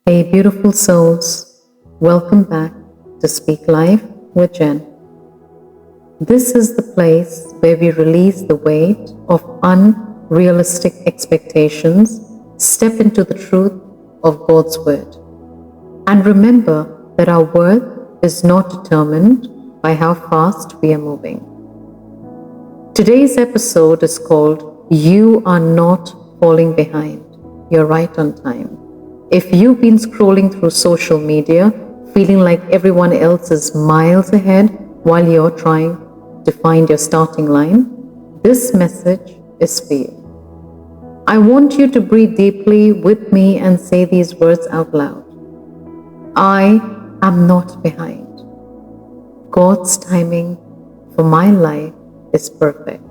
Hey, beautiful souls, welcome back to Speak Life with Jen. This is the place where we release the weight of unrealistic expectations, step into the truth of God's Word, and remember that our worth is not determined by how fast we are moving. Today's episode is called You Are Not Falling Behind, You're Right on Time. If you've been scrolling through social media, feeling like everyone else is miles ahead while you're trying to find your starting line, this message is for you. I want you to breathe deeply with me and say these words out loud. I am not behind. God's timing for my life is perfect.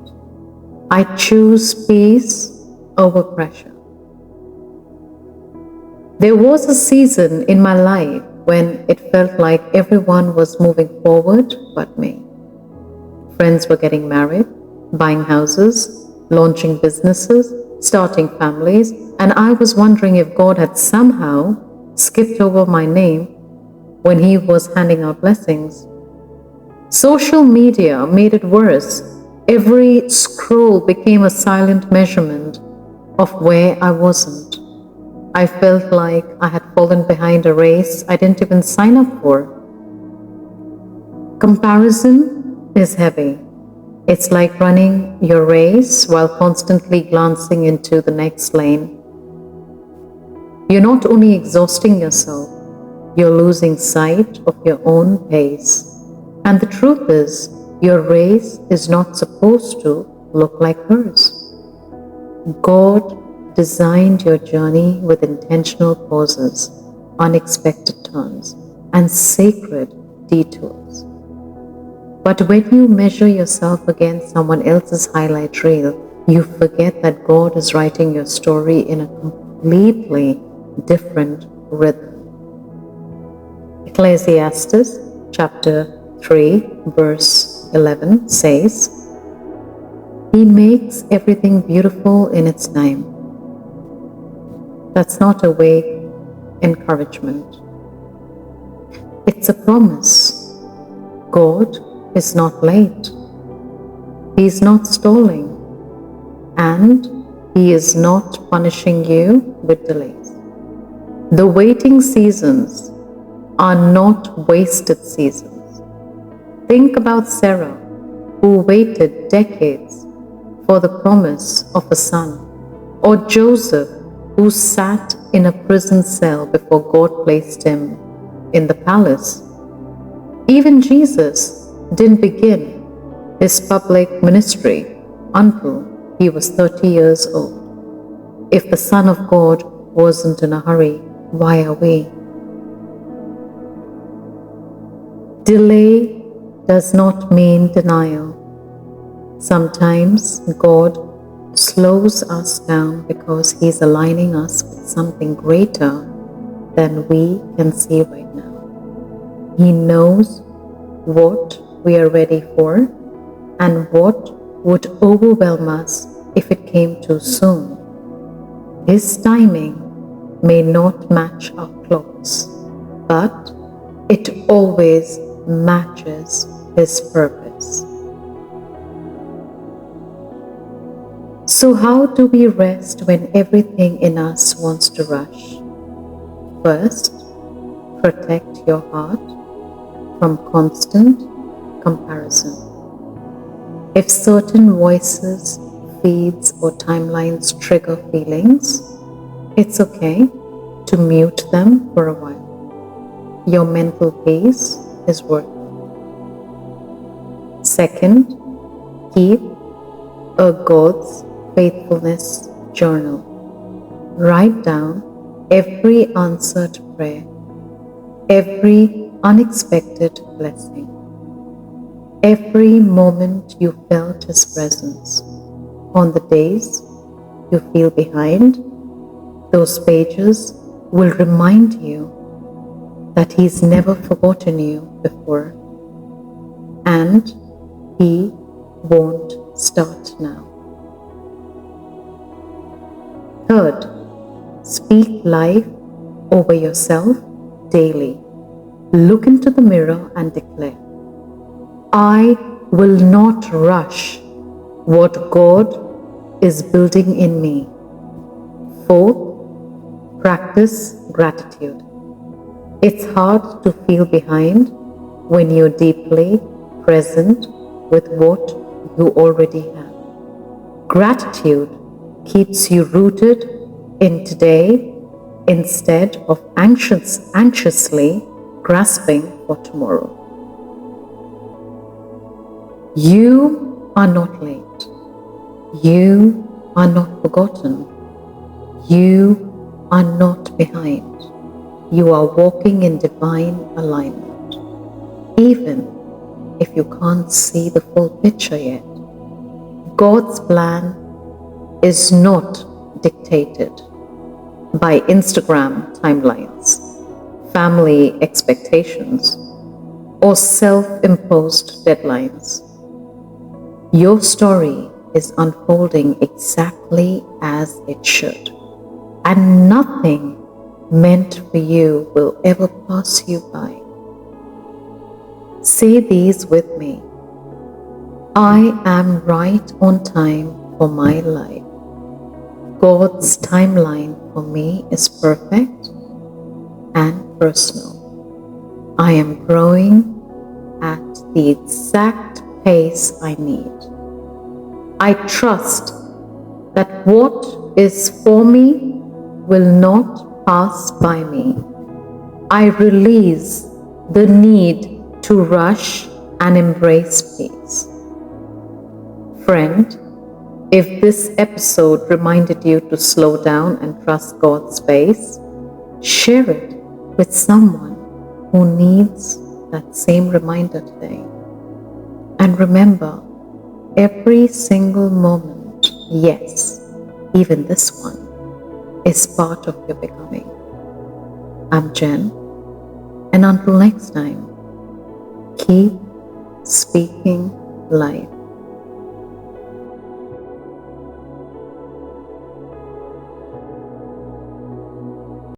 I choose peace over pressure. There was a season in my life when it felt like everyone was moving forward but me. Friends were getting married, buying houses, launching businesses, starting families, and I was wondering if God had somehow skipped over my name when He was handing out blessings. Social media made it worse. Every scroll became a silent measurement of where I wasn't. I felt like I had fallen behind a race I didn't even sign up for. Comparison is heavy. It's like running your race while constantly glancing into the next lane. You're not only exhausting yourself, you're losing sight of your own pace. And the truth is, your race is not supposed to look like hers. God designed your journey with intentional pauses, unexpected turns, and sacred detours. But when you measure yourself against someone else's highlight reel, you forget that God is writing your story in a completely different rhythm. Ecclesiastes chapter 3 verse 11 says, He makes everything beautiful in its time. That's not a vague encouragement. It's a promise. God is not late. He is not stalling. And He is not punishing you with delays. The waiting seasons are not wasted seasons. Think about Sarah, who waited decades for the promise of a son, or Joseph, who sat in a prison cell before God placed him in the palace. Even Jesus didn't begin His public ministry until He was 30 years old. If the Son of God wasn't in a hurry, why are we? Delay does not mean denial. Sometimes God slows us down because He's aligning us with something greater than we can see right now. He knows what we are ready for and what would overwhelm us if it came too soon. His timing may not match our clocks, but it always matches His purpose. So how do we rest when everything in us wants to rush? First, protect your heart from constant comparison. If certain voices, feeds, or timelines trigger feelings, it's okay to mute them for a while. Your mental peace is worth it. Second, keep a God's faithfulness journal. Write down every answered prayer, every unexpected blessing, every moment you felt His presence. On the days you feel behind, those pages will remind you that He's never forgotten you before, and He won't start now. Third, speak life over yourself daily. Look into the mirror and declare, I will not rush what God is building in me. Fourth, practice gratitude. It's hard to feel behind when you're deeply present with what you already have. Gratitude keeps you rooted in today instead of anxiously grasping for tomorrow. You are not late. You are not forgotten. You are not behind. You are walking in divine alignment. Even if you can't see the full picture yet, God's plan is not dictated by Instagram timelines, family expectations, or self-imposed deadlines. Your story is unfolding exactly as it should, and nothing meant for you will ever pass you by. Say these with me. I am right on time for my life. God's timeline for me is perfect and personal. I am growing at the exact pace I need. I trust that what is for me will not pass by me. I release the need to rush and embrace peace. Friend, if this episode reminded you to slow down and trust God's pace, share it with someone who needs that same reminder today. And remember, every single moment, yes, even this one, is part of your becoming. I'm Jen, and until next time, keep speaking life.